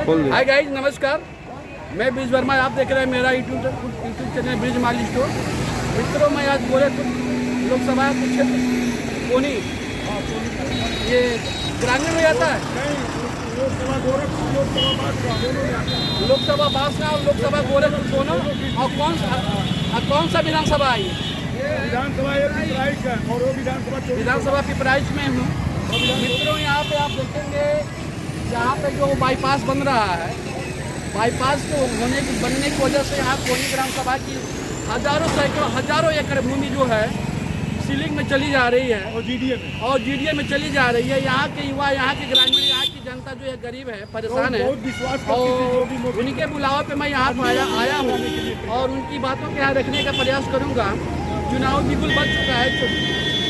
Hi guys, नमस्कार। मैं बीज वर्मा, आप देख रहे हैं मेरा यूट्यूब चैनल ब्रिज माली स्टोर। मित्रों, मैं आज गोरखपुर लोकसभा क्षेत्र कोनी, ये ग्रामीण में आता है, लोकसभा बासना और लोकसभा गोरखपुर दोनों। और कौन सा विधानसभा है? विधानसभा पिपराइच में हूँ। मित्रों, यहाँ पे आप देखेंगे, यहाँ पे जो बाईपास बन रहा है, बाईपास को बनने की वजह से यहाँ कोनी ग्राम सभा की हजारों एकड़ भूमि जो है सीलिंग में चली जा रही है और जीडीए में चली जा रही है। यहाँ के युवा, यहाँ के ग्रामीण, यहाँ की जनता जो है गरीब है, परेशान है। और उनके बुलावे पे मैं यहाँ पर आया हूँ और उनकी बातों के यहाँ रखने का प्रयास करूँगा। चुनाव बिल्कुल बच चुका है,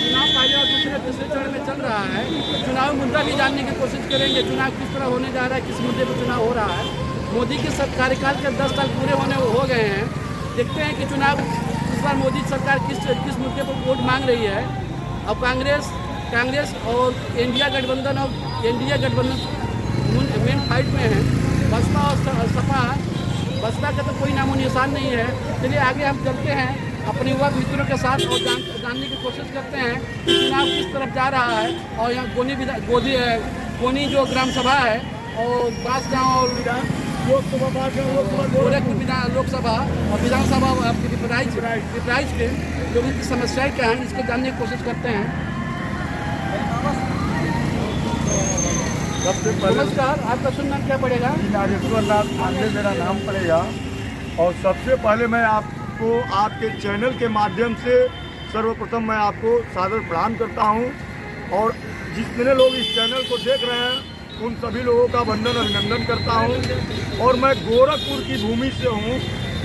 चुनाव पहले और तीसरे चरण में चल रहा है। चुनाव मुद्दा भी जानने की कोशिश करेंगे, चुनाव किस तरह होने जा रहा है, किस मुद्दे पर चुनाव हो रहा है। मोदी के कार्यकाल के 10 साल पूरे हो गए हैं। देखते हैं कि चुनाव इस बार मोदी सरकार किस मुद्दे पर वोट मांग रही है। अब कांग्रेस और एनडीए गठबंधन मेन फाइट में है। बसपा और सपा, बसपा का तो कोई नामो निशान नहीं है। चलिए आगे हम चलते हैं अपने युवा मित्रों के साथ और जानने की कोशिश करते हैं कि चुनाव किस तरफ जा रहा है। और यहाँ कोनी जो ग्राम सभा है और बांसगांव और गोरखपुर लोकसभा और विधानसभा पिपराइच के लोगों की समस्याएं क्या हैं, इसको जानने की कोशिश करते हैं। नमस्कार, आपका शुभ नाम क्या पड़ेगा? नागेश्वर लाल पांडे मेरा नाम पड़ेगा। और सबसे पहले मैं आपको आपके चैनल के माध्यम से सर्वप्रथम मैं आपको सादर प्रणाम करता हूं। और जितने लोग इस चैनल को देख रहे हैं उन सभी लोगों का वंदन अभिनंदन करता हूं। और मैं गोरखपुर की भूमि से हूं,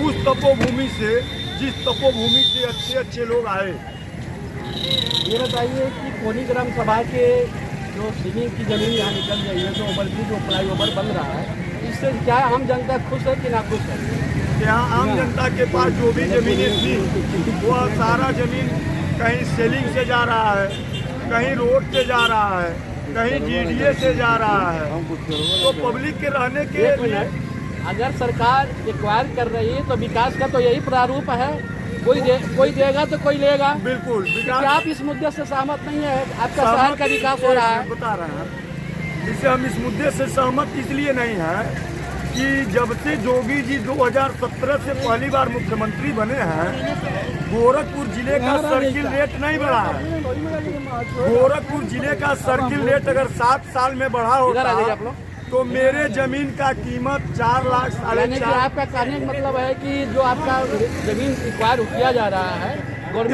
उस तपोभूमि से जिस तपोभूमि से अच्छे लोग आए। ये बताइए कि कोनी ग्राम सभा के जो सीलिंग की जमीन यहाँ निकल रही है, जो ओवरब्रिज जो फ्लाईओवर बन रहा है, इससे क्या आम जनता खुश है कि नाखुश है? यहाँ आम जनता के पास जो भी जमीनें थी वो सारा जमीन कहीं सेलिंग से जा रहा है, कहीं रोड से जा रहा है, कहीं जीडीए से जा रहा है। तो पब्लिक के रहने के लिए अगर सरकार एक्वायर कर रही है तो विकास का तो यही प्रारूप है, कोई देगा तो कोई लेगा। बिल्कुल। क्या आप इस मुद्दे से सहमत नहीं है? आपका शहर का विकास हो रहा है, बता रहे हैं। जिससे हम इस मुद्दे से सहमत इसलिए नहीं है कि जब से जोगी जी 2017 से पहली बार मुख्यमंत्री बने हैं, गोरखपुर जिले का सर्किल रेट नहीं बढ़ा है। गोरखपुर जिले का सर्किल रेट अगर 7 साल में बढ़ा होता तो मेरे जमीन का कीमत 4 लाख 4.5। आपका कहने का मतलब है कि जो आपका जमीन एक्वायर किया जा रहा है,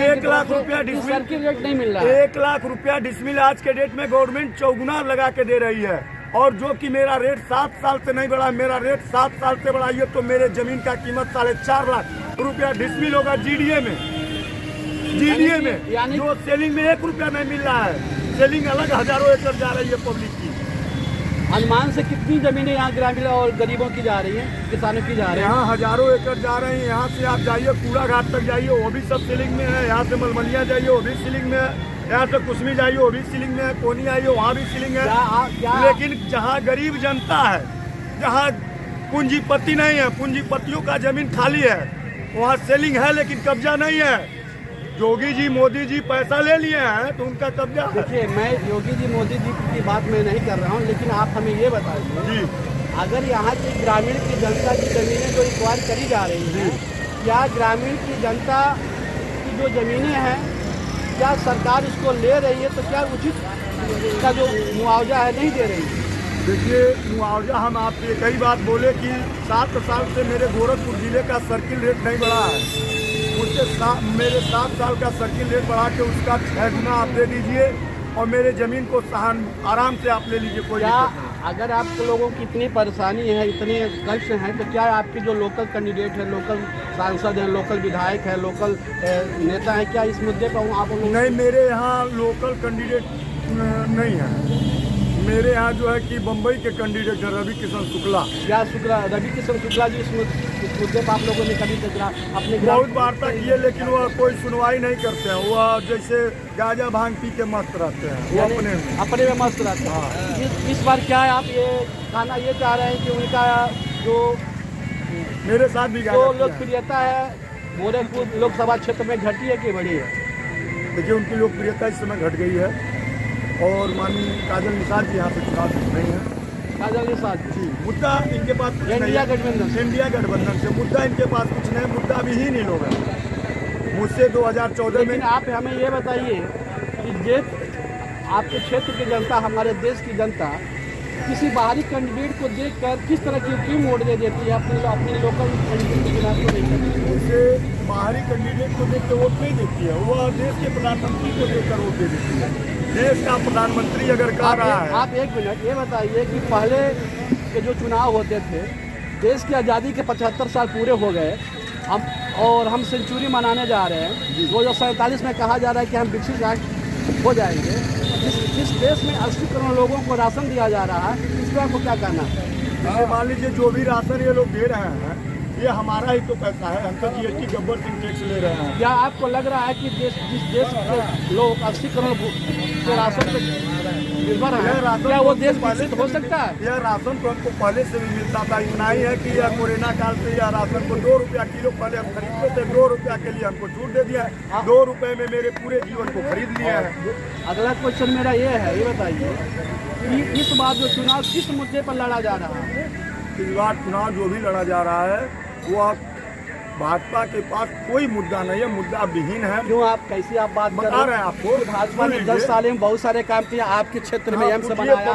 1 लाख रुपया डिसमिल, सर्किल रेट नहीं मिल रहा है। 1 लाख रुपया डिसमिल आज के डेट में गवर्नमेंट चौगुना लगा के दे रही है। और जो कि मेरा रेट 7 साल से नहीं बढ़ा, मेरा रेट 7 साल से बढ़ाइए तो मेरे जमीन का कीमत 4.5 लाख रुपया डिसमिल होगा जीडीए में। यानी जो सेलिंग में 1 रुपया नहीं मिल रहा है। सेलिंग अलग हजारों एकड़ जा रही है पब्लिक की। अनुमान से कितनी जमीनें यहाँ ग्रामीण और गरीबों की जा रही हैं, किसानों की जा रही हैं? यहाँ हजारों एकड़ जा रही हैं। यहाँ से आप जाइए कूड़ा घाट तक जाइए, वो भी सब सीलिंग में है। यहाँ से मलमलिया जाइए, वो भी सीलिंग में है। यहाँ से कुसमी जाइए, वो भी सीलिंग में है। कोनी आइए, वहाँ भी सीलिंग है। लेकिन जहाँ गरीब जनता है, जहाँ पूंजीपति नहीं है, पूंजीपतियों का जमीन खाली है, वहाँ सेलिंग है लेकिन कब्जा नहीं है। योगी जी मोदी जी पैसा ले लिए हैं तो उनका कब्जा। देखिए, मैं योगी जी मोदी जी की बात मैं नहीं कर रहा हूँ, लेकिन आप हमें ये बताइए जी, अगर यहाँ की ग्रामीण की जनता की जमीनें जो एक्वायर करी जा रही हैं, क्या ग्रामीण की जनता की जो जमीनें हैं, क्या सरकार इसको ले रही है तो क्या उचित इसका जो मुआवजा है नहीं दे रही है? देखिए, मुआवजा हम आपसे कई बात बोले कि 7 साल से मेरे गोरखपुर जिले का सर्किल रेट नहीं बढ़ा है। उससे मेरे 7 साल का सर्किल रेट बढ़ा के उसका 6 गुना आप दे दीजिए और मेरे ज़मीन को आराम से आप ले लीजिए। कोई अगर आप लोगों की इतनी परेशानी है, इतने कष्ट हैं, तो क्या आपके जो लोकल कैंडिडेट है, लोकल सांसद हैं, लोकल विधायक है, लोकल नेता है, क्या इस मुद्दे पर आप लोग? नहीं, मेरे यहाँ लोकल कैंडिडेट नहीं है। मेरे यहाँ जो है कि बम्बई के कैंडिडेट है रवि किशन शुक्ला। क्या शुक्ला, रवि किशन शुक्ला जी इस मुद्दे पर आप लोगों ने कभी अपने बहुत वार्ता की है, लेकिन वह कोई सुनवाई नहीं करते हैं। वह जैसे गांजा भांग पी के मस्त रहते हैं, वो अपने में मस्त रहते हैं। हाँ। इस बार क्या है, आप ये कहना ये चाह रहे हैं कि उनका जो मेरे साथ भी जो लोकप्रियता है गोरखपुर लोकसभा क्षेत्र में घटी है कि बढ़ी है? देखिए, उनकी लोकप्रियता इस समय घट गई है और माननीय काजल निषाद जी यहाँ पे चुनाव जीत रही है। काजल निषाद जी, मुद्दा इनके पास कुछ नहीं इंडिया है। गठबंधन से मुद्दा इनके पास कुछ नहीं, मुद्दा भी ही नहीं लोग हैं। मुझसे 2014 में। आप हमें ये बताइए कि आपके क्षेत्र की जनता, हमारे देश की जनता किसी बाहरी कैंडिडेट को देखकर किस तरह की क्यों वोट दे देती है, अपने लोकल कैंडिडेट के चुनाव को नहीं करती? उसे बाहरी कैंडिडेट को देख के वोट नहीं देती है, वह देश के प्रधानमंत्री को देखकर वोट दे देती है। देश का प्रधानमंत्री अगर कह रहा है। आप एक मिनट ये बताइए कि पहले के जो चुनाव होते थे, देश की आज़ादी के 75 साल पूरे हो गए हम सेंचुरी मनाने जा रहे हैं। 2047 में कहा जा रहा है कि हम विकसित राष्ट्र हो जाएंगे। जिस देश में 80 करोड़ लोगों को राशन दिया जा रहा है, इस पर आपको क्या कहना है? जैसे मान लीजिए जो भी राशन ये लोग दे रहे हैं, ये हमारा ही तो पैसा है। हम तो GST गब्बर सिंह टैक्स ले रहे हैं। क्या आपको लग रहा है कि जिस देश के लोग 80 करोड़ के राशन पर निर्भर है, क्या वो देश विकसित हो सकता है? यह राशन तो हमको पहले से भी मिलता था। इतना ही है कि यह कोरोना काल से यह राशन को 2 रुपया किलो पहले हम खरीदते थे, 2 रुपया के लिए हमको छूट दे दिया है। 2 रुपये में मेरे पूरे जीवन को खरीद लिया है। अगला क्वेश्चन मेरा ये है, ये बताइए कि इस बार जो चुनाव किस मुद्दे पर लड़ा जा रहा है? इस बार चुनाव जो भी लड़ा जा रहा है वो भाजपा के पास कोई मुद्दा नहीं है, मुद्दा विहीन है। क्यों आप कैसी आप बात बता रहे हैं आपको? भाजपा ने 10 साल में बहुत सारे काम किया। आपके क्षेत्र में एम्स बनाया,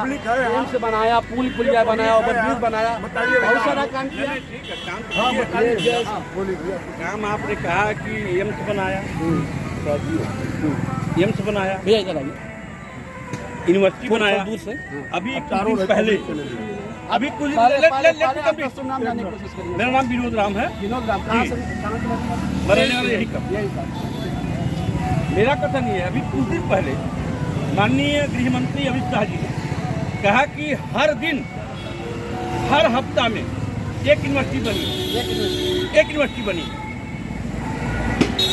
एम्स बनाया, पुल पुलिया बनाया, ओवरब्रिज बनाया, बहुत सारा काम किया। काम आपने कहा कि एम्स बनाया, एम्स बनाया, भैया इधर आइए, यूनिवर्सिटी बनाया दूर से। अभी कुछ दिन पहले अभी कुछ नाम जानने की कोशिश करिए। मेरा नाम विनोद राम है। विनोद राम कहाँ से? रहने वाले यही कब। मेरा कथन ये है, अभी कुछ दिन पहले माननीय गृह मंत्री अमित शाह जी ने कहा कि हर दिन हर हफ्ता में एक यूनिवर्सिटी बनी।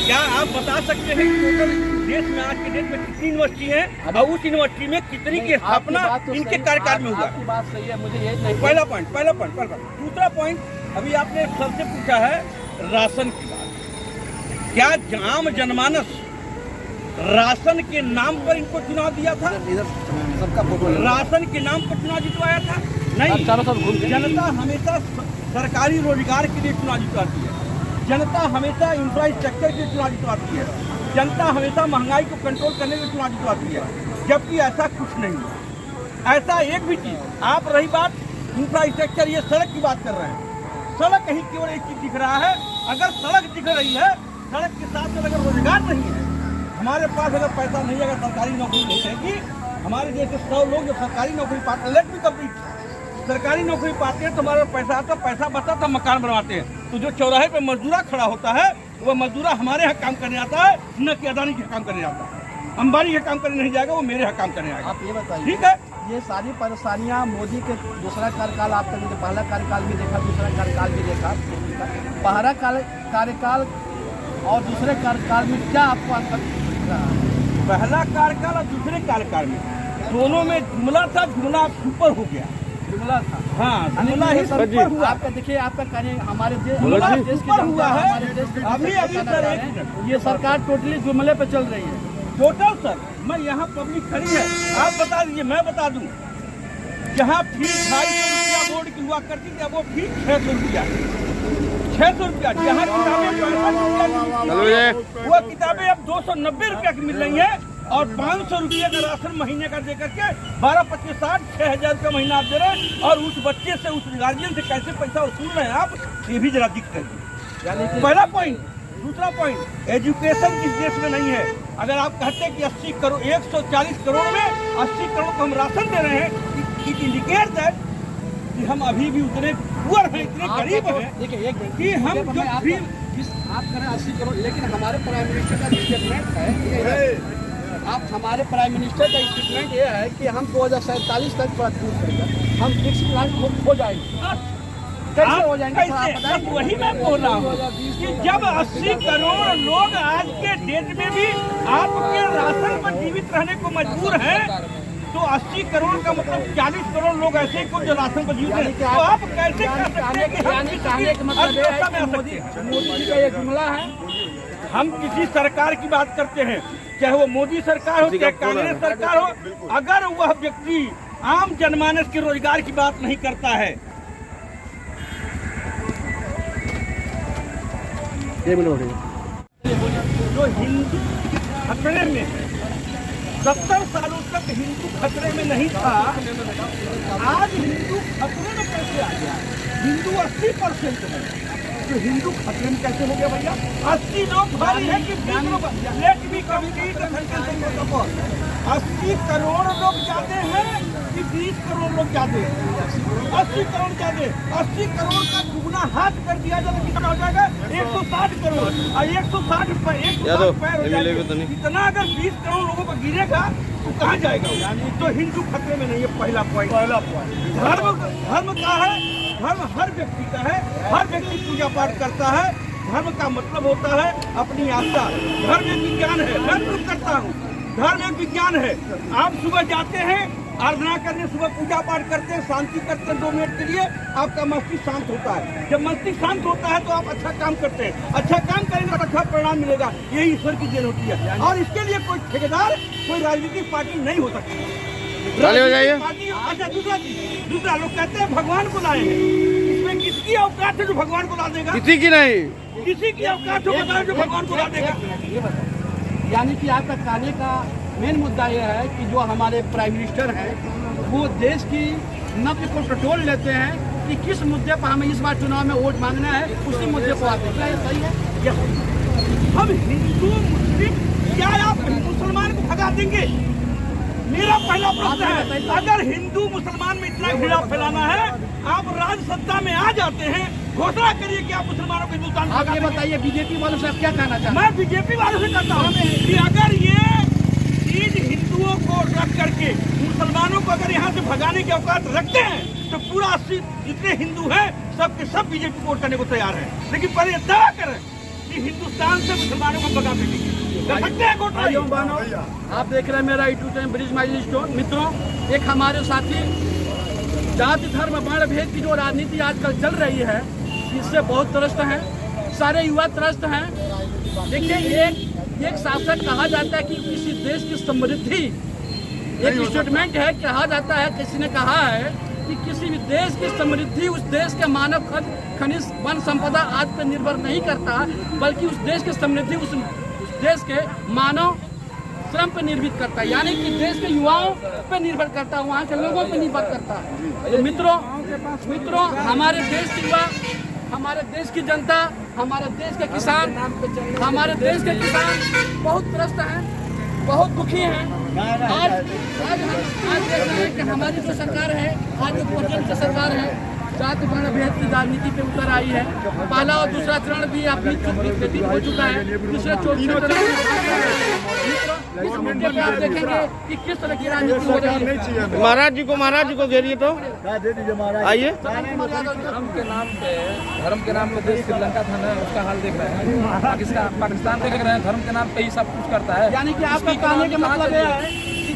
क्या आप बता सकते हैं टोटल देश में आज के डेट में कितनी यूनिवर्सिटी है और उस यूनिवर्सिटी में कितनी की स्थापना इनके कार्यकाल में हुआ? आपकी बात सही है, मुझे ये नहीं। पहला पॉइंट। दूसरा पॉइंट, अभी आपने सबसे पूछा है राशन की बात। क्या आम जनमानस राशन के नाम पर इनको चुनाव दिया था? राशन के नाम पर चुनाव जितवाया था? नहीं। जनता हमेशा सरकारी रोजगार के लिए चुनाव जितवाती है। जनता हमेशा इंफ्रास्ट्रक्चर के चुनाव जितवाती है। जनता हमेशा महंगाई को कंट्रोल करने के चुनाव जितवाती है, जबकि ऐसा कुछ नहीं है। ऐसा एक भी चीज आप रही बात इंफ्रास्ट्रक्चर, ये सड़क की बात कर रहे हैं। सड़क ही केवल एक चीज दिख रहा है। अगर सड़क दिख रही है, सड़क के साथ साथ अगर रोजगार नहीं है, हमारे पास अगर पैसा नहीं है, अगर सरकारी नौकरी नहीं रहेगी, हमारे जैसे 100 लोग जो सरकारी नौकरी पाते हैं, लेट भी कंप्लीट सरकारी नौकरी पाते हैं तो हमारा पैसा आता, पैसा बचता तो मकान बनवाते हैं। तो जो चौराहे पे मजदूरा खड़ा होता है, वह मजदूरा हमारे यहाँ काम करने आता है, न कि अदानी के काम करने आता है। अंबानी के काम करने नहीं जाएगा, वो मेरे यहाँ काम करने आएगा। आप ये बताइए, ठीक है, ये सारी परेशानियाँ मोदी के दूसरा कार्यकाल, आपका जो पहला कार्यकाल भी देखा, दूसरा कार्यकाल भी देखा, पहला कार्यकाल और दूसरे कार्यकाल में क्या आपको अंतर दिख रहा है? पहला कार्यकाल और दूसरे कार्यकाल में दोनों में जुमला था, जुमला सुपर हो गया। जुमला था, हाँ, जुमला ही सुपर हुआ। आपका देखिए, आपका कार्य हमारे देश की हुआ है। अभी ये सरकार टोटली जुमले पे चल रही है। टोटल सर, मैं यहाँ पब्लिक खड़ी है, आप बता दीजिए, मैं बता दूं। जहाँ फीस 250 रुपया बोर्ड की हुआ करती थी, अब वो फीस 600 रुपया। 600 रुपया। जहाँ किताबें 65 रुपया, वो किताबें अब 290 रुपया की मिल रही है। और 500 रुपये का राशन महीने का दे करके 12, 25, 60, 6,000 रुपया महीना आप दे रहे हैं। और उस बच्चे से, उस गार्जियन से कैसे पैसा वसूल रहे हैं आप, ये भी जरा दिख रही है। पहला पॉइंट। दूसरा पॉइंट, एजुकेशन किस देश में नहीं है। अगर आप कहते हैं कि 80 करोड़ 140 करोड़ में 80 करोड़ को हम राशन दे रहे हैं, इट इंडिकेट दैट कि हम अभी भी उतने पुअर हैं, इतने गरीब हैं। देखिए, एक कि हम जो आप करें 80 करोड़, लेकिन हमारे प्राइम मिनिस्टर का स्टेटमेंट है आप हमारे प्राइम मिनिस्टर का स्टेटमेंट ये है कि हम 2047 तक हम फिक्स प्लान हो जाएंगे। कैसे हो जाएंगे? कैसे? वही मैं बोल रहा हूँ कि जब 80 करोड़ लोग आज के डेट में भी आपके राशन पर जीवित रहने को मजबूर हैं, तो 80 करोड़ का मतलब 40 करोड़ लोग ऐसे ही को जो राशन पर जीवित हैं, तो आप कैसे कह सकते हैं कि हम कहने का मतलब ये है कि मोदी जी का ये जुमला है। हम किसी सरकार की बात करते हैं, चाहे वो मोदी सरकार हो चाहे कांग्रेस सरकार हो, अगर वह व्यक्ति आम जनमानस के रोजगार की बात नहीं करता है, जो हिंदू खतरे में है, 70 सालों तक हिंदू खतरे में नहीं था, आज हिंदू खतरे में कैसे आ गया? हिंदू 80% है, तो हिंदू खतरे में कैसे हो गया भैया? 80 लोग भारी है कि 20 लोग? Let me complete the sentence of all. 80 crore लोग जाते हैं कि 20 करोड़ लोग जाते हैं? 80 करोड़ जाते। 80 करोड़ का दुगना हाथ कर दिया जाए तो कितना हो जाएगा? 160 करोड़। और 160 पर 160 पैर हो जाएगा। इतना अगर 20 करोड़ लोगों को गिरेगा तो कहाँ जाएगा? तो हिंदू खतरे में नहीं है। पहला पॉइंट। धर्म का है, धर्म हर व्यक्ति का है, हर व्यक्ति पूजा पाठ करता है। धर्म का मतलब होता है अपनी आस्था। धर्म एक विज्ञान है, मैं खुद करता हूँ। धर्म एक विज्ञान है। आप सुबह जाते हैं आराधना करने, सुबह पूजा पाठ करते हैं, शांति करते हैं 2 मिनट के लिए, आपका मस्तिष्क शांत होता है। जब मस्तिष्क शांत होता है तो आप अच्छा काम करते हैं। अच्छा काम करेंगे तो अच्छा परिणाम मिलेगा। यही ईश्वर की देन होती है। और इसके लिए कोई ठेकेदार, कोई राजनीतिक पार्टी नहीं हो सकती। पार्टी अच्छा दूसरा लोग कहते हैं भगवान को लाए हैं। इसमें किसकी औकात है जो भगवान को ला देगा? किसी की नहीं, किसी की औकात हो बताओ जो भगवान को ला देगा। यानी कि आपका कहने का मेन मुद्दा यह है कि जो हमारे प्राइम मिनिस्टर हैं वो देश की नब्ज को टटोल लेते हैं कि किस मुद्दे पर हमें इस बार चुनाव में वोट मांगना है, उसी मुद्दे को आते हैं। क्या ये सही है? हम हिंदू मुस्लिम क्या आप मुसलमान को भगा देंगे? मेरा पहला प्रश्न है, अगर हिंदू मुसलमान में इतना घृणा फैलाना है, आप राज सत्ता में आ जाते हैं, घोषणा करिए कि आप मुसलमानों को हिंदुस्तान। आप ये बताइए बीजेपी वालों से आप क्या कहना चाहते हैं? मैं बीजेपी वालों से कहता हूँ कि अगर ये चीज हिंदुओं को रख करके मुसलमानों को अगर यहाँ से भगाने की औकात रखते हैं तो पूरा 80 जितने हिंदू हैं सबके सब बीजेपी वोट करने को तैयार हैं। लेकिन पहले दावा करें कि हिंदुस्तान से मुसलमानों को भगा देंगे। आप देख रहे हैं मेरा YouTube channel bridge mile store. मित्रों, एक हमारे साथी जाति धर्म वर्ण भेद की जो राजनीति आजकल चल रही है, इससे बहुत त्रस्त हैं, सारे युवा त्रस्त हैं। देखिए, एक शासक कहा जाता है कि किसी देश की समृद्धि, एक स्टेटमेंट है, कहा जाता है, किसी ने कहा है कि किसी भी देश की समृद्धि उस देश के मानव खनिज वन संपदा आदि पर निर्भर नहीं करता, बल्कि उस देश की समृद्धि उस देश के मानव श्रम पर निर्भर करता है। यानी कि देश के युवाओं पर निर्भर करता है, वहाँ के लोगों पर निर्भर करता है। तो मित्रों, हमारे देश के युवा, हमारे देश की जनता, हमारे देश के किसान, बहुत त्रस्त हैं, बहुत दुखी हैं। आज देख रहे हैं कि हमारी जो सरकार है, आज जो केंद्र की सरकार है, जाति वर्ण भेद की राजनीति पे उतर आई है। पहला और दूसरा चरण भी अपनी व्यतीत हो चुका है। तीसरे चौथे इस मुद्दे पे आप देखेंगे कि किस तरह की राजनीति हो रही है। महाराज जी को घेरिए तो आइए। धर्म के नाम पे देश श्रीलंका था ना, उसका हाल देख रहे हैं। पाकिस्तान देख रहे हैं, धर्म के नाम पे ही सब कुछ करता है। यानी कि आपका कहने का मतलब यह है कि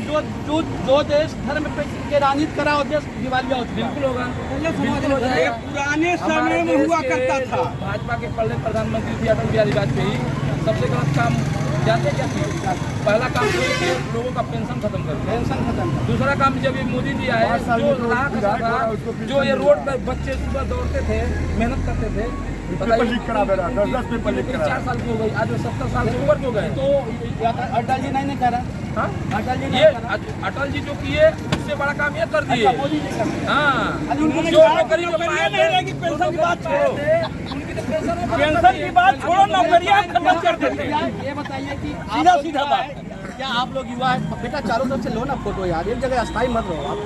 जो देश धर्म पे राजनीति करा हो, देश दिवालिया हो चुका। बिल्कुल होगा, पुराने समय में हुआ करता था। भाजपा के पहले प्रधानमंत्री थे अटल बिहारी वाजपेयी। सबसे गलत काम जानते क्या थी? पहला काम तो लोगों का पेंशन खत्म कर। दूसरा काम जब ये मोदी जी आए, जो लाख था, जो ये रोड पर बच्चे सुबह दौड़ते थे, मेहनत करते थे, 4 साल की हो गई, आज 70 साल से ऊपर हो गए। तो अटल जी नहीं कह रहा। हाँ, अटल जी जो किए उससे बड़ा काम ये कर दिए। हाँ, जो नौकरी नहीं रहेगी, पेंशन की बात छोड़ो, पेंशन की बात छोड़ो, नौकरियां खत्म कर देते। ये बताइए कि सीधा बात क्या आप लोग युवा है बेटा, चारों तरफ से लो ना फोटो यार, एक जगह अस्थाई मत रहो आप।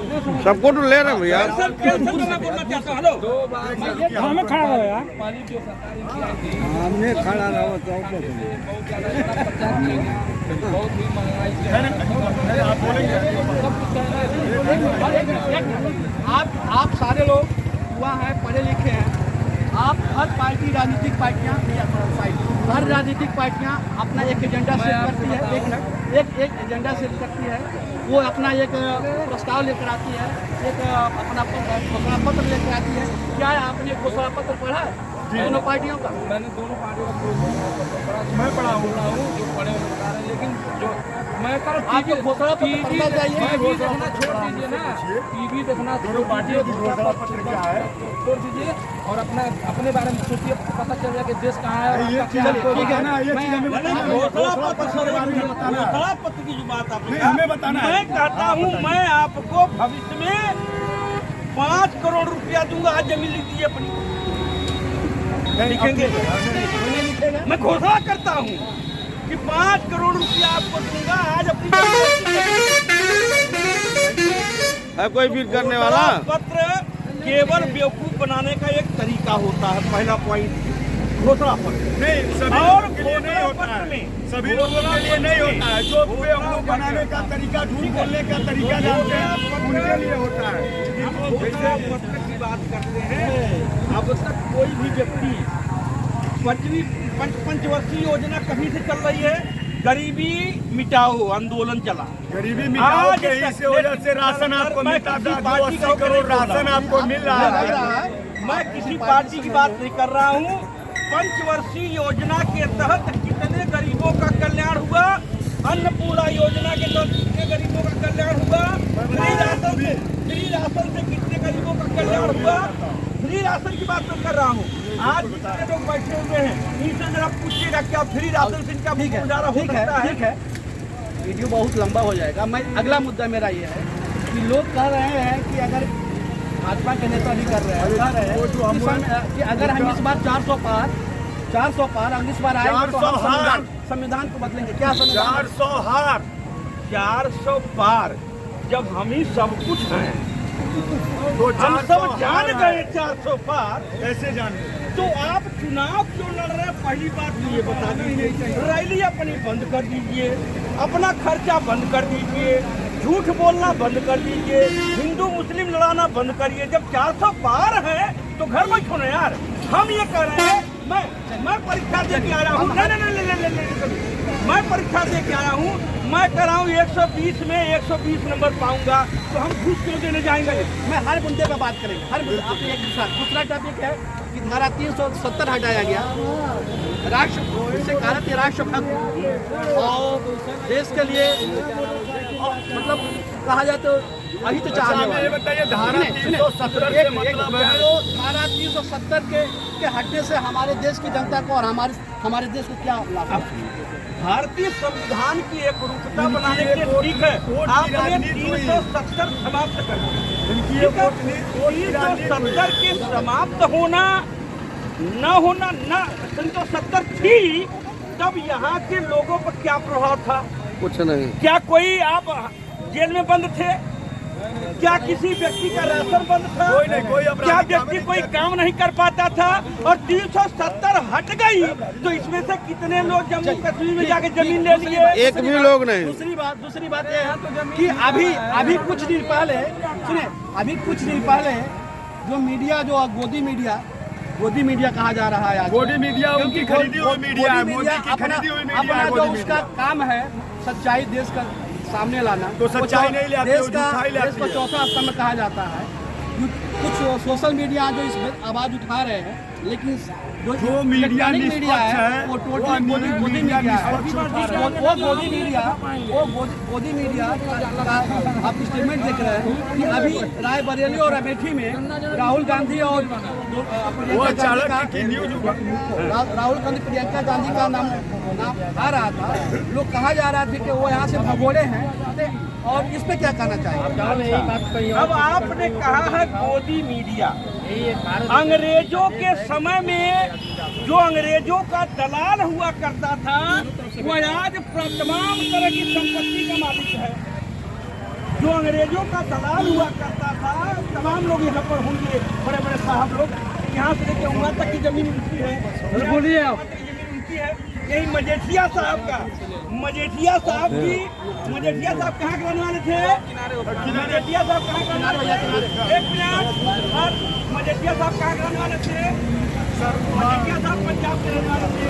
सबको तो ले रहे हैं भैया। सर टेंशन तो मैं बोलना चाहता हूँ। हेलो, दो बार हमें खड़ा रहो यार। पाली जो सरकार इनकी आई थी, हमने खड़ा रहो तो बहुत ज्यादा इसका प्रचार किए गए, बहुत ही महंगाई से सब कुछ आप सारे लोग युवा हैं, पढ़े लिखे हैं, आप हर पार्टी राजनीतिक पार्टियाँ हर राजनीतिक पार्टियाँ अपना एक एजेंडा सेट करती है, एक एजेंडा सेट करती है, वो अपना एक प्रस्ताव लेकर आती है, एक अपना घोषणा पत्र लेकर आती है। क्या आपने घोषणा पत्र पढ़ा है दोनों पार्टियों का? मैंने दोनों पार्टियों का मैं पढ़ा हूँ जो पढ़े हुए बता रहे हैं, लेकिन जो मैं कर आपको घोषणा पत्र पढ़ना चाहिए। टीवी देखना छोड़ दीजिए ना, टीवी देखना छोड़ दीजिए, घोषणा पत्र क्या है छोड़ दीजिए और अपने बारे में सोचिए, पता चल जाए कि देश कहाँ है। ये चीज है ना, ये चीज हमें बताना है। घोषणा पत्र की जो बात आपने नहीं, हमें बताना है। मैं कहता हूँ, मैं आपको भविष्य में 5 करोड़ रुपया दूंगा। आज जमीन लिख दीजिए अपनी, लिखेंगे। मैं घोषणा करता हूँ कि 5 करोड़ रुपया आपको दूंगा। आज अपनी है कोई भी करने वाला? पत्र केवल बेवकूफ बनाने का एक तरीका होता है। पहला पॉइंट घोषणा पत्र नहीं, सभी और लोगों के लिए नहीं होता है, सभी लोगों के लिए नहीं होता है। जो बेवकूफ बनाने का तरीका, झूठ बोलने का तरीका जानते हैं, उनके लिए होता है। घोषणा पत्र की बात करते हैं। अब तक कोई भी व्यक्ति पंचवर्षीय योजना कभी से चल रही है, गरीबी मिटाओ आंदोलन चला। गरीबी मिटाओ के इस वजह से राशन आपको मिलता था, 80 करोड़ राशन आपको मिल रहा है। मैं किसी पार्टी की बात नहीं कर रहा हूँ। पंचवर्षीय योजना के तहत कितने गरीबों का कल्याण हुआ, अन्नपूर्णा योजना के तहत कितने गरीबों का कल्याण हुआ, फ्री राशन से कितने गरीबों का कल्याण हुआ। फ्री राशन की बात मैं कर रहा हूँ। आज जितने लोग बैठे हुए हैं, इनसे जरा पूछिएगा क्या फ्री राशन से इनका गुजारा हो सकता है? ठीक है, वीडियो बहुत लंबा हो जाएगा। मैं अगला मुद्दा मेरा ये है कि लोग कह रहे हैं कि अगर भाजपा के नेता भी कर रहे हैं कि अगर हम इस बार 400 पार अगली बार आएंगे तो हम संविधान को बदलेंगे। क्या 400 पार जब हम ही सब कुछ हैं, तो हम सब जान गए 400 पार कैसे जाने? तो आप चुनाव क्यों लड़ रहे हैं? पहली बात तो ये बता दीजिए। रैली अपनी बंद कर दीजिए, अपना खर्चा बंद कर दीजिए, झूठ बोलना बंद कर दीजिए, हिंदू मुस्लिम लड़ाना बंद करिए। जब 400 पार है तो घर में क्यों ना यार। हम ये कह रहे हैं, मैं परीक्षा दे के आया हूँ। मैं परीक्षा दे के आया हूँ, मैं कह रहा हूँ 120 में 120 नंबर पाऊंगा, तो हम घूस क्यों देने जाएंगे? मैं हर मुद्दे पर बात करेंगे, हर मुद्दे। आप एक दूसरा टॉपिक है कि धारा 370 हटाया गया, इससे कहा कि राष्ट्रभक्त और देश के लिए मतलब कहा जाए तो अभी तो चाहने वाले। बताइए, धारा 370 से मतलब है? धारा 370 के हटने से हमारे देश की जनता को और हमारे देश को क्या लाभ? भारतीय संविधान की एक रूपता बनाने के लिए ठीक है, आपने 370 समाप्त कर दिया। 370 के समाप्त होना न होना न 370 थी, तब यहाँ के लोगों पर क्या प्रभाव था? कुछ नहीं। क्या कोई आप जेल में बंद थे? क्या किसी व्यक्ति का राशन बंद था? कोई नहीं, कोई अपराधी क्या व्यक्ति कोई काम नहीं कर पाता था? और 370 हट गई तो इसमें से कितने लोग जम्मू कश्मीर में जाके जमीन ले लिए? एक भी लोग नहीं। दूसरी बात यह है कि अभी कुछ दिन पहले सुने, अभी कुछ दिन पहले जो मीडिया, जो गोदी मीडिया कहा जा रहा है, गोदी मीडिया उनकी खरीदी हुई मीडिया है, मोदी की खरीदी हुई मीडिया है। जो उसका काम है सच्चाई देश का सामने लाना, तो सच्चाई नहीं ले आती, देश वो झूठाई ले का आती है। चौथा स्तंभ कहा जाता है। कुछ सोशल मीडिया जो इस आवाज उठा रहे हैं, लेकिन जो मीडिया मीडिया है वो निष्पक्ष टोटली गोदी मीडिया है। निष्पक्ष वो गोदी मीडिया का आप स्टेटमेंट देख रहे हैं कि अभी रायबरेली और अमेठी में राहुल गांधी और राहुल गांधी प्रियंका गांधी का नाम आ रहा था। लोग कहा जा रहा था कि वो यहाँ से भगोड़े हैं, और इस पे क्या कहना चाहिए? अब आपने कहा है गोदी भारतीय मीडिया अंग्रेजों के समय में जो अंग्रेजों का दलाल हुआ करता था वो आज तमाम तरह की संपत्ति का मालिक है। जो अंग्रेजों का दलाल हुआ करता था, तमाम लोग यहाँ पर होंगे, बड़े बड़े साहब लोग, यहाँ से लेकर वहाँ तक की जमीन उनकी है। बोलिए आप। जमीन उनकी है। यही मजेठिया साहब का, मजेठिया साहब की, मजेठिया साहब कहाँ के रहने वाले थे? मजेठिया साहब कहाँ के रहने वाले थे? एक मिनट। और मजेठिया साहब कहाँ के रहने वाले थे? मजेठिया साहब पंजाब के रहने वाले थे।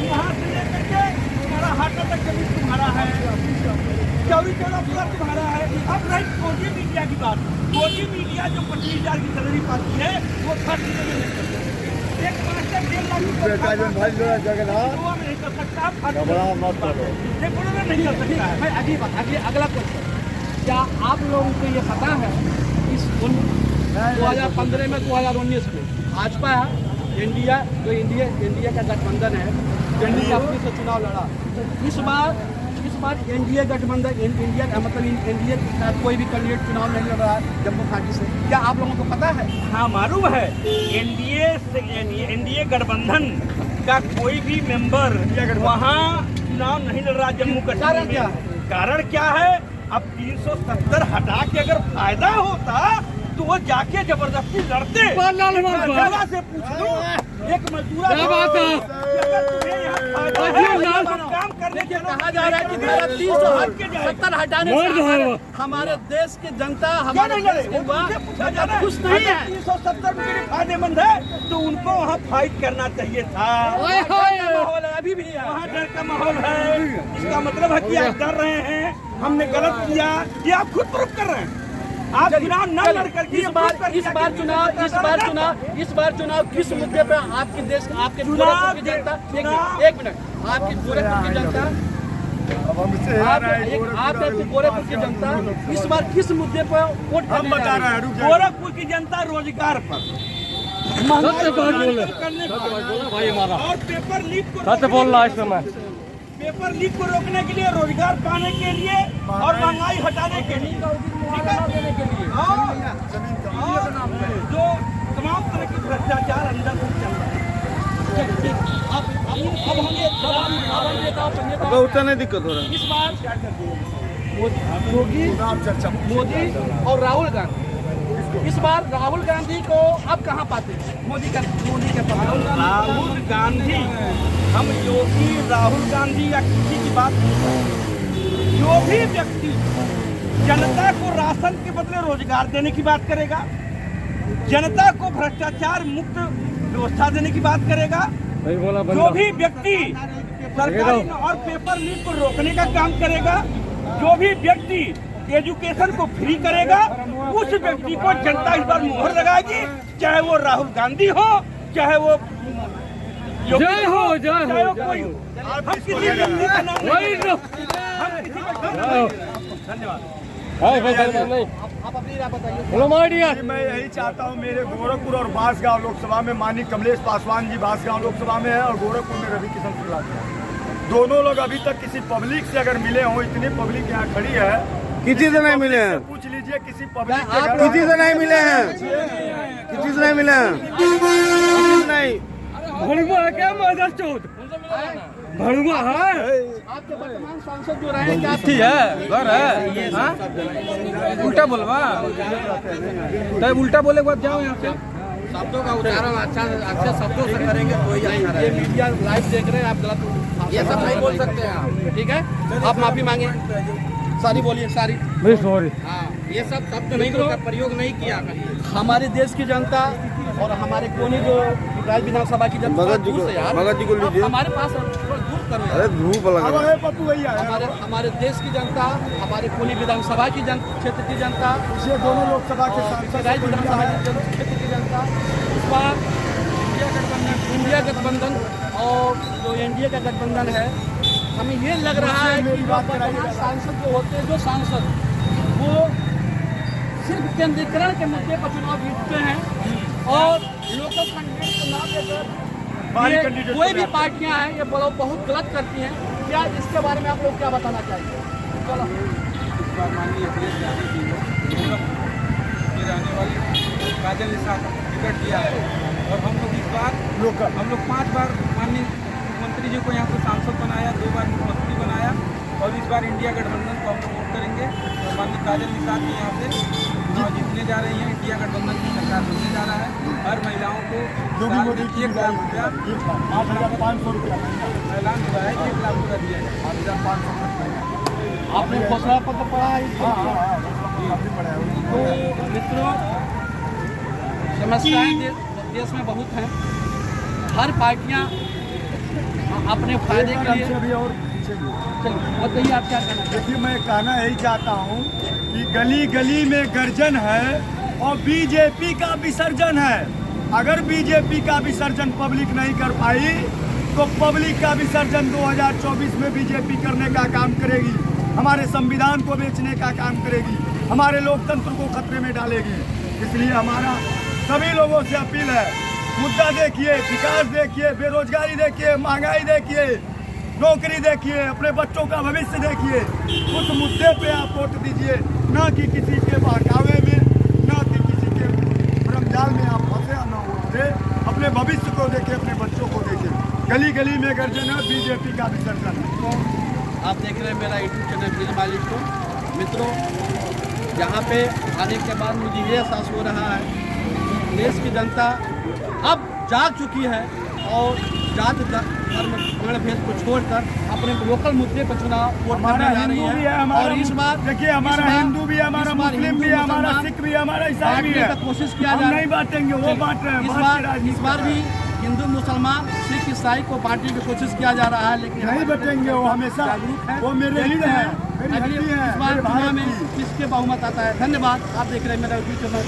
यहाँ से लेकर के तुम्हारा हाटा तक जमीन तुम्हारा है, चौरी चौरा पूरा तुम्हारा है। अब रही कोजी मीडिया की बात। कोजी मीडिया जो 25,000 की सैलरी पाती है वो खर्च एक मास्टर 1.5 लाख वो नहीं कर सकता, नहीं कर सकता है। मैं अगला क्वेश्चन, क्या आप लोगों को ये पता है इस 2015 में 2019 में भाजपा इंडिया जो इंडिया का गठबंधन है, इंडिया अपनी से चुनाव लड़ा। इस बार एनडीए गठबंधन इंडिया का मतलब एनडीए का कोई भी कैंडिडेट चुनाव नहीं लड़ रहा है जम्मू घाटी से, क्या आप लोगों को पता है? हाँ मालूम है। एनडीए गठबंधन का कोई भी मेंबर वहाँ चुनाव नहीं लड़ रहा जम्मू कश्मीर। कारण क्या है? कारण क्या है? अब 370 हटा के अगर फायदा होता तो वो जाके जबरदस्ती लड़ते। जगह से पूछ लो, एक मजदूर काम करने के कहा जा रहा है कि 370 हटाने से हमारे देश की जनता हमारे देश के युवा खुश नहीं है। 370 में फायदेमंद है तो उनको वहाँ फाइट करना चाहिए था। माहौल है, अभी भी है वहाँ डर का माहौल है। इसका मतलब है कि आप डर रहे हैं हमने गलत किया, ये आप खुद प्रूफ कर रहे हैं। आप चुनाव न लड़ करके इस बार चुनाव किस मुद्दे पे आपके देश आपके गोरखपुर की जनता एक मिनट आपकी गोरखपुर की जनता आपके गोरखपुर की जनता इस बार किस मुद्दे पर वोट हम बता रहे हैं। गोरखपुर की जनता रोजगार पर, महंगाई करने पर और पेपर लीक को बोल रहा है इस समय। पेपर लीक को रोकने के लिए, रोजगार पाने के लिए और महंगाई हटाने के लिए, और जो तमाम तरह की भ्रष्टाचार अंदर से चल रहा है। अब उतना नहीं दिक्कत हो रहा। इस बार मोदी और राहुल गांधी, इस बार राहुल गांधी को अब कहाँ पाते हैं? मोदी के राहुल गांधी, हम योगी राहुल गांधी या किसी की बात नहीं, जो भी व्यक्ति जनता को राशन के बदले रोजगार देने की बात करेगा, जनता को भ्रष्टाचार मुक्त व्यवस्था देने की बात करेगा, जो भी व्यक्ति सरकारी और पेपर लीक को रोकने का काम करेगा, जो भी व्यक्ति एजुकेशन को फ्री करेगा, उस व्यक्ति को जनता इस बार मोहर लगाएगी, चाहे वो राहुल गांधी हो, चाहे वो जय हो कोई हो। हम किसी व्यक्ति का नाम नहीं, हम किसी धन्यवाद। आप अपनी राय बताइए। मैं यही चाहता हूँ, मेरे गोरखपुर और बांसगांव लोकसभा में माननीय कमलेश पासवान जी बांसगांव लोकसभा में है और गोरखपुर में रवि किशन सिंह है। दोनों लोग अभी तक किसी पब्लिक से अगर मिले हों, इतनी पब्लिक यहाँ खड़ी है, किसी से नहीं मिले हैं। पूछ लीजिए किसी पब्लिक किसी से नहीं मिले हैं, किसी से नहीं मिले हैं, नहीं। भड़ुआ है क्या? माधव चौथ भड़ुआ है। आपके वर्तमान सांसद जो रहे क्या है घर है, उल्टा बोलवा तब उल्टा बोले के बाद जाओ यहाँ से। शब्दों का उच्चारण अच्छे शब्दों से करेंगे तो ये मीडिया लाइव देख रहे हैं, आप गलत ये सब नहीं बोल सकते हैं आप, ठीक है? आप माफी मांगे, सॉरी बोलिए, सॉरी। सॉरी। हाँ, ये सब शब्द नहीं का प्रयोग नहीं किया करिए। हमारे देश की जनता और हमारे कोनी जो राज्य विधानसभा की जनता भगत जी को लीजिए, हमारे पास थोड़ा दूर करो। अरे धूप लगा। हमारे देश की जनता, हमारे कोनी विधानसभा की क्षेत्र की जनता, ये दोनों लोकसभा के सांसद, राज्य विधानसभा के क्षेत्र की जनता इस बार इंडिया गठबंधन और जो एनडीए का गठबंधन है, हमें ये लग रहा है कि वर्तमान सांसद जो होते हैं, जो सांसद वो सिर्फ केंद्रीकरण के मुद्दे पर चुनाव जीतते हैं और लोकल कैंडिडेट को ना देकर कोई भी पार्टियां हैं ये बहुत गलत करती हैं। क्या इसके बारे में आप लोग क्या बताना चाहिए? चलो इस बार माननीय अखिलेश यादव जी ने गोरखपुर की रहने वाली काजल निशा का टिकट दिया है और हम लोग इस बार हम लोग 5 बार माननीय मुख्यमंत्री जी को यहाँ से सांसद बनाया, 2 बार मुख्यमंत्री बनाया और इस बार इंडिया गठबंधन को हम लोग वोट करेंगे। और माननीय काजल निशा जी यहाँ से चुनाव जीतने जा रही हैं, इंडिया गठबंधन की सरकार बनने जा रहा है। हर महिलाओं को साल में 1 लाख रुपया 8,500 रुपया ऐलान हुआ है, 1 लाख रुपया दिया है। 8,500 रुपया। आपने घोषणा पत्र पढ़ा है? तो मित्रों, समस्याएं देश में बहुत हैं। हर पार्टियां अपने फायदे के लिए अभी और पीछे भी। बताइए आप क्या कहना चाहते हैं? देखिए, मैं कहना यही चाहता हूँ कि गली गली में गर्जन है और बीजेपी का विसर्जन है। अगर बीजेपी का विसर्जन पब्लिक नहीं कर पाई तो पब्लिक का विसर्जन 2024 में बीजेपी करने का काम करेगी, हमारे संविधान को बेचने का काम करेगी, हमारे लोकतंत्र को खतरे में डालेगी। इसलिए हमारा सभी लोगों से अपील है, मुद्दा देखिए, विकास देखिए, बेरोजगारी देखिए, महंगाई देखिए, नौकरी देखिए, अपने बच्चों का भविष्य देखिए। उस मुद्दे पे आप वोट दीजिए, ना कि किसी के बहकावे में, ना कि किसी के भ्रमजाल में आप फंसे ना उठे। अपने भविष्य को देखें, अपने बच्चों को देखें। गली गली में गर्जन है, बीजेपी का विसर्जन है। आप देख रहे हैं मेरा यूट्यूब चैनल फिल्म मालिक को। मित्रों, यहाँ पे आने के बाद मुझे ये एहसास हो रहा है देश की जनता अब जाग चुकी है और जात धर्म वर्ण भेद को छोड़कर अपने लोकल मुद्दे पर चुनाव वोट करने जा रही है। और इस बार देखिए, हमारा हिंदू भी है, हमारा मुस्लिम भी है, हमारा सिख भी है, हमारा ईसाई भी है। कोशिश किया जा रहा है, नहीं बांटेंगे, वो बांट रहे हैं। इस बार भी हिंदू मुसलमान सिख ईसाई को बांटने की कोशिश किया जा रहा है, लेकिन नहीं बटेंगे। वो हमेशा जागरूक है, वो मेरे लीड है, मेरी अगली हड्डी है, इस बार मेरे चुनाव भाई में की। किसके बहुमत आता है। धन्यवाद। आप देख रहे हैं मेरा यूट्यूब चैनल।